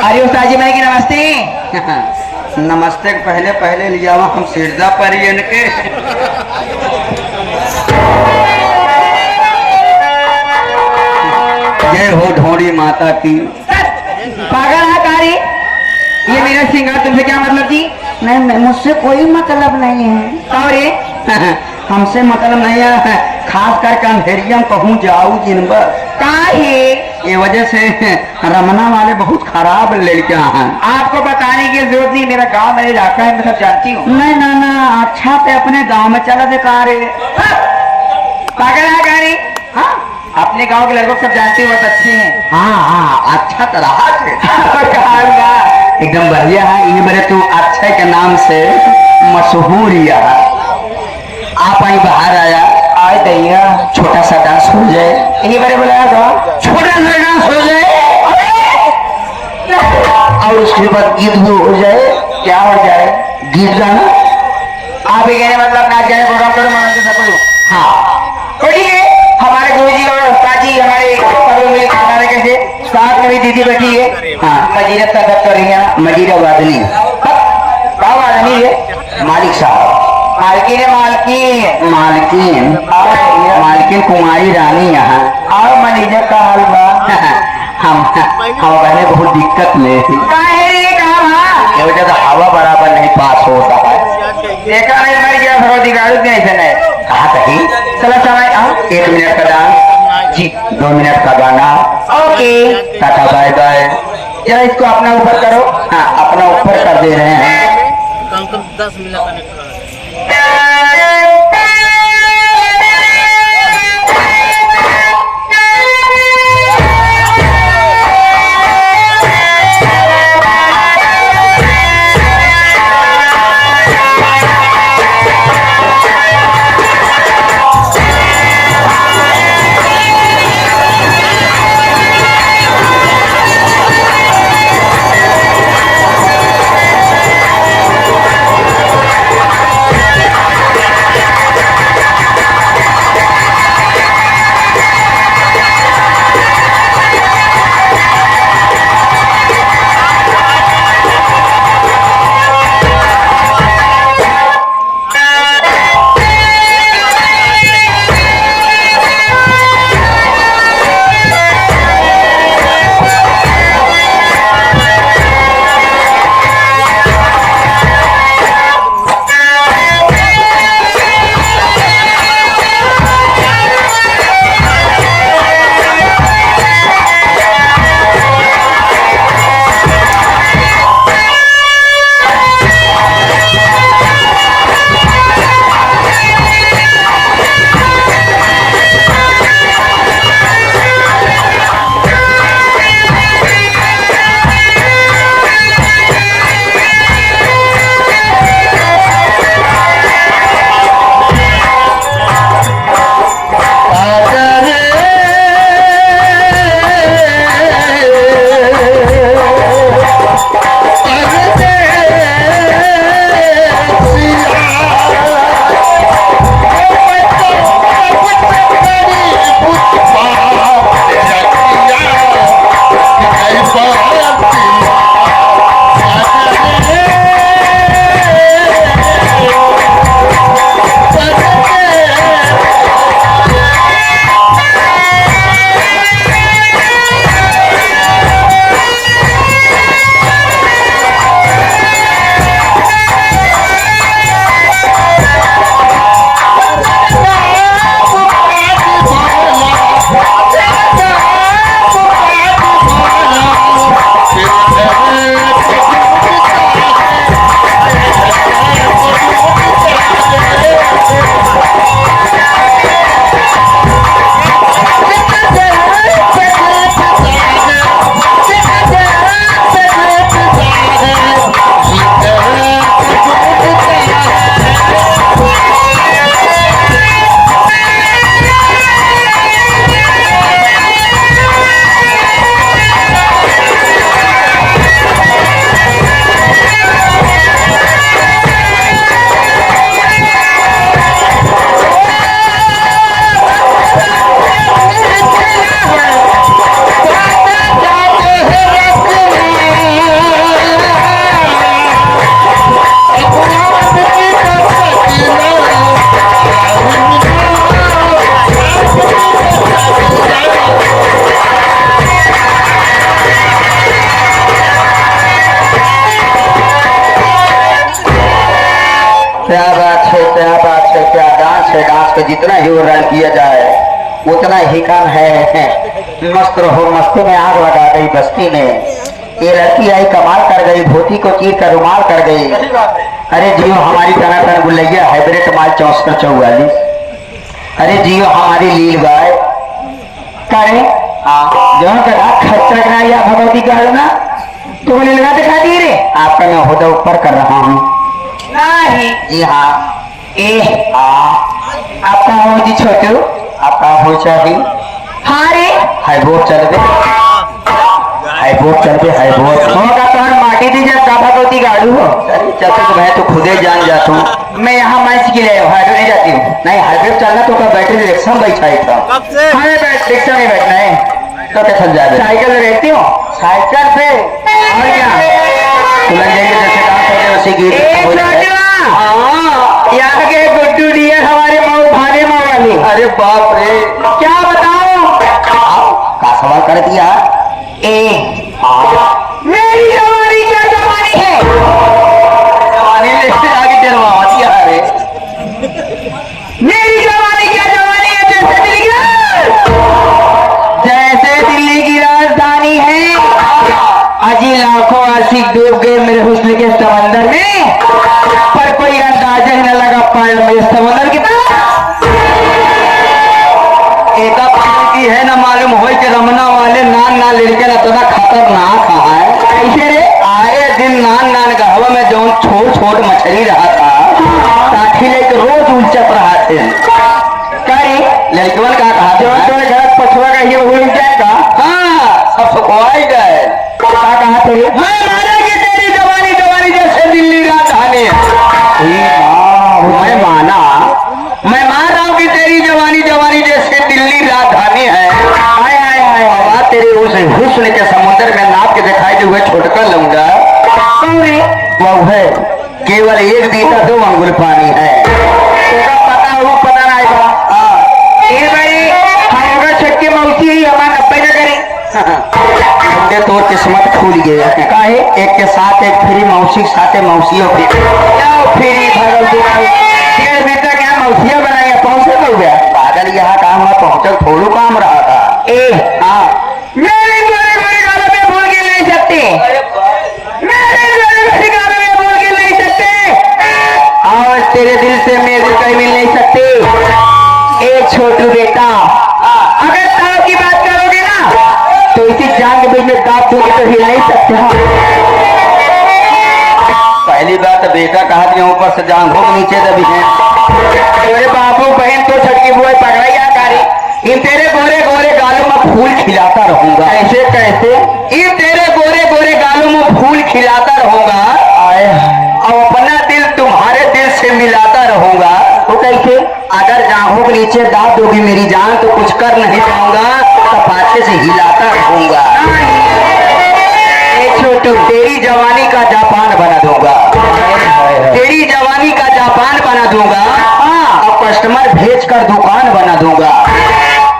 अरे उस्ताद जी मैं की नमस्ते। नमस्ते पहले पहले लिया हम सिरदा पर इनके जय हो ढोड़ी माता की। पागल है कारी, ये मेरा श्रृंगार तुमसे क्या मतलब जी? नहीं मुझसे कोई मतलब नहीं है। और ये हमसे मतलब नहीं है, खास करके अंधेरिया में कहूँ जाऊ जिनबर काहे? ये वजह से रमना वाले बहुत खराब लड़कियां हैं। आपको बताने की जरूरत नहीं, मेरा गांव मेरा इलाका है, मैं सब जानती हूँ। नहीं ना ना अच्छा से अपने गांव में चला दे कार पागल है कारी। हाँ अपने गांव के लड़कों को सब जानती हूँ, बहुत अच्छे हैं। हाँ अच्छा तरह से कहा एकदम बढ़िया है। ये मेरे तू अक्षय के नाम से मशहूर है। आप आई बाहर आया आए दैया, छोटा सा डांस हो जाए। यही बारे बुलाया था, छोटा सा डांस हो जाए और उसके बाद गीत भी हो जाए। क्या हो जाए? गीत गाना। आप ही कहने मतलब नाच गाने प्रोग्राम करो, मैं सब करूँ। हाँ तो ठीक है, हमारे गुरुजी और उस्ताद जी हमारे हमारे कैसे साथ में भी दीदी बैठी है। हाँ मजीरत का दर्द कर रही है। मजीरा वादनी बाबा नहीं है, मालिक साहब मालकिन है मालकिन। मालकिन मालकिन कुमारी रानी यहाँ और मैनेजर का हाल बा। हम पहले बहुत दिक्कत में थी। काहे रे कहाँ? ये वजह से हवा बराबर नहीं पास होता है। देखा नहीं मर गया भगवती गाड़ू के ऐसे नहीं। कहा कहीं चलो समय हाँ 1 मिनट का डांस जी, 2 मिनट का गाना। ओके टाटा बाय बाय। जरा इसको अपना ऊपर करो। हाँ अपना ऊपर कर दे रहे हैं। कम से कम 10 मिनट का निकला है। जितना ही रन किया जाए उतना ही काम है। मस्त रहो, मस्ती में आग लगा गई बस्ती में। ये लड़की आई कमाल कर गई, धोती को चीर कर रुमाल कर गई। अरे जियो हमारी टनाटन गुलैया हाइब्रिड माल 6444। अरे जियो हमारी लील गाय करे जो खच्चर ना या भगवती का ना तुम लील गाय दिखा दी रे। आपका मैं होदा ऊपर कर रहा हूँ। नहीं जी हाँ आपका हो जी छोटू, आपका हो चाहिए। हाँ रे हाई बोर्ड चल बे, हाई बोर्ड चल बे, हाई बोर्ड होगा तो हम माटी दी जा का भगवती गाड़ू हो। अरे चलते तो मैं तो खुदे जान जाता हूँ। मैं यहाँ मैच के लिए हाईवे नहीं जाती हूँ। नहीं हाईवे चलना तो बैटरी रिक्शा में बैठा था। कब से? हाँ रिक्शा में बैठना है तो कैसे जा रहे? साइकिल रहती हो साइकिल पे और क्या तुरंत जाइए जैसे काम करते वैसे गीत यहाँ के गुड्डू डियर हमारे माँ भाने माँ वाली। अरे बाप रे क्या बताओ का सवाल कर दिया। मेरी जवानी क्या जवानी है, जवानी लेके आगे डरवा दिया। अरे मेरी जवानी क्या जवानी है, जैसे दिल्ली की राजधानी है। अजी लाखों आशिक डूब गए मेरे हुस्न के समंदर में, पर कोई अंदाजा ही न लगा पाया मेरे समंदर की एक की है न मालूम हो कि रमना वाले नान ना लड़के ना तो खतरनाक है। ऐसे रे आए दिन नान का हवा में जो छोट मछली रहा था काठी लेके रोज उलचत रहा थे। कहीं लड़कवन का कहा घर पछुआ का ये उल जाएगा। हाँ सब सुखवाई गए कहा तेरी मानेगी तेरी जवानी जवानी जैसे दिल्ली राजधानी। मैं मान रहा हूँ कि तेरी जवानी जवानी जैसे दिल्ली राजधानी है। आए आए आए आए तेरे उस हुस्न के समुद्र में नाप के दिखाई दे हुए छोटका लूंगा। वो है केवल एक बीता 2 अंगुल पानी है। पता हो पता नहीं भाई हम छक्के मौसी हमारा 90 न करे तो किस्मत खुल गया। काहे एक के साथ एक फ्री मौसी साथे मौसियों फ्री क्या मौसिया बनाया पहुंचे तो गया पागल। यहाँ काम है पहुंचल थोड़ू काम रहा था। मेरे गोरे गोरे गालों में भूल के नहीं सकते, मेरे गोरे गोरे गालों में भूल के नहीं सकते, और तेरे दिल से मेरे दिल कहीं मिल नहीं सकते। ए छोटू बेटा अगर ताव की बात करोगे ना तो इसी जान के बीच में दांत दूंगे तो हिल नहीं सकते। पहली बात बेटा कहा दिया ऊपर से जान भोग नीचे दबी है। तेरे बाबू बहन तो छटकी बुआ पकड़ा या कारी इन तेरे गोरे गोरे गालों में फूल खिलाता रहूंगा। ऐसे कैसे इन तेरे गोरे गोरे गालों में फूल खिलाता रहूंगा और अपना दिल तुम्हारे दिल से मिलाता रहूंगा। तो कैसे अगर जाहों नीचे दाब दोगी मेरी जान तो कुछ कर नहीं पाऊंगा, कपाटे से हिलाता रहूंगा। छोटू तेरी जवानी का जापान बना दूंगा, तेरी जवानी का जापान बना दूंगा। और कस्टमर भेज कर दुकान बना दूंगा।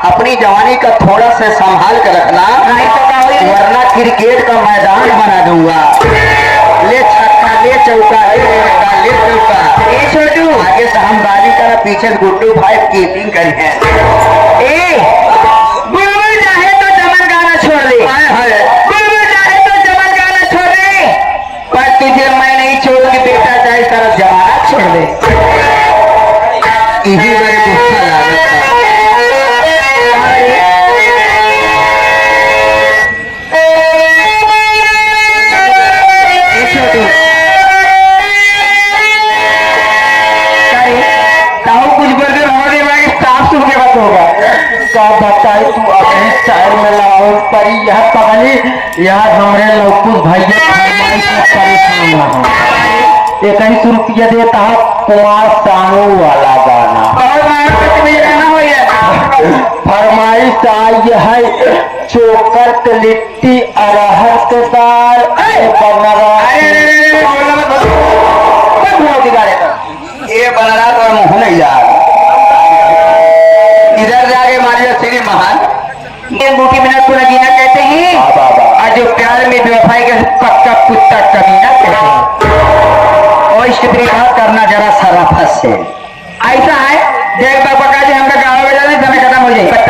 अपनी जवानी का थोड़ा सा संभाल कर रखना नहीं तो वरना क्रिकेट का मैदान बना दूंगा। ले छक्का ले चौका ले चौका। छोटू आगे से हम बाली कर पीछे गुड्डू भाई कीपिंग करी है। बुलबुल चाहे तो चमन गाना छोड़ दे, बुलबुल चाहे तो चमन गाना छोड़ दे, पर तुझे मैं नहीं छोड़ूंगी बेटा, चाहे सारा जमाना छोड़ दे। यही मेरे गुस्सा लागत बताए तू अपने स्टाइल में लाओ पर यह पगली यार हमरे लौकुश भैया फरमाइश में परेशान रहा। 21 रुपया देता है कुमार सानू वाला गाना फरमाइश आई है। चोकर के लिट्टी अरहर के दाल ये बन रहा तो मुँह नहीं यार इधर जाके मारिया श्री महान बूटी मिनट को नगीना कहते हैं और जो प्यार में बेवफाई के पक्का कुत्ता कमीना कहते हैं। और इष्ट प्रेम करना जरा सराफत से ऐसा है देख बका जी हमका गाँव में जाने समय खत्म हो जाए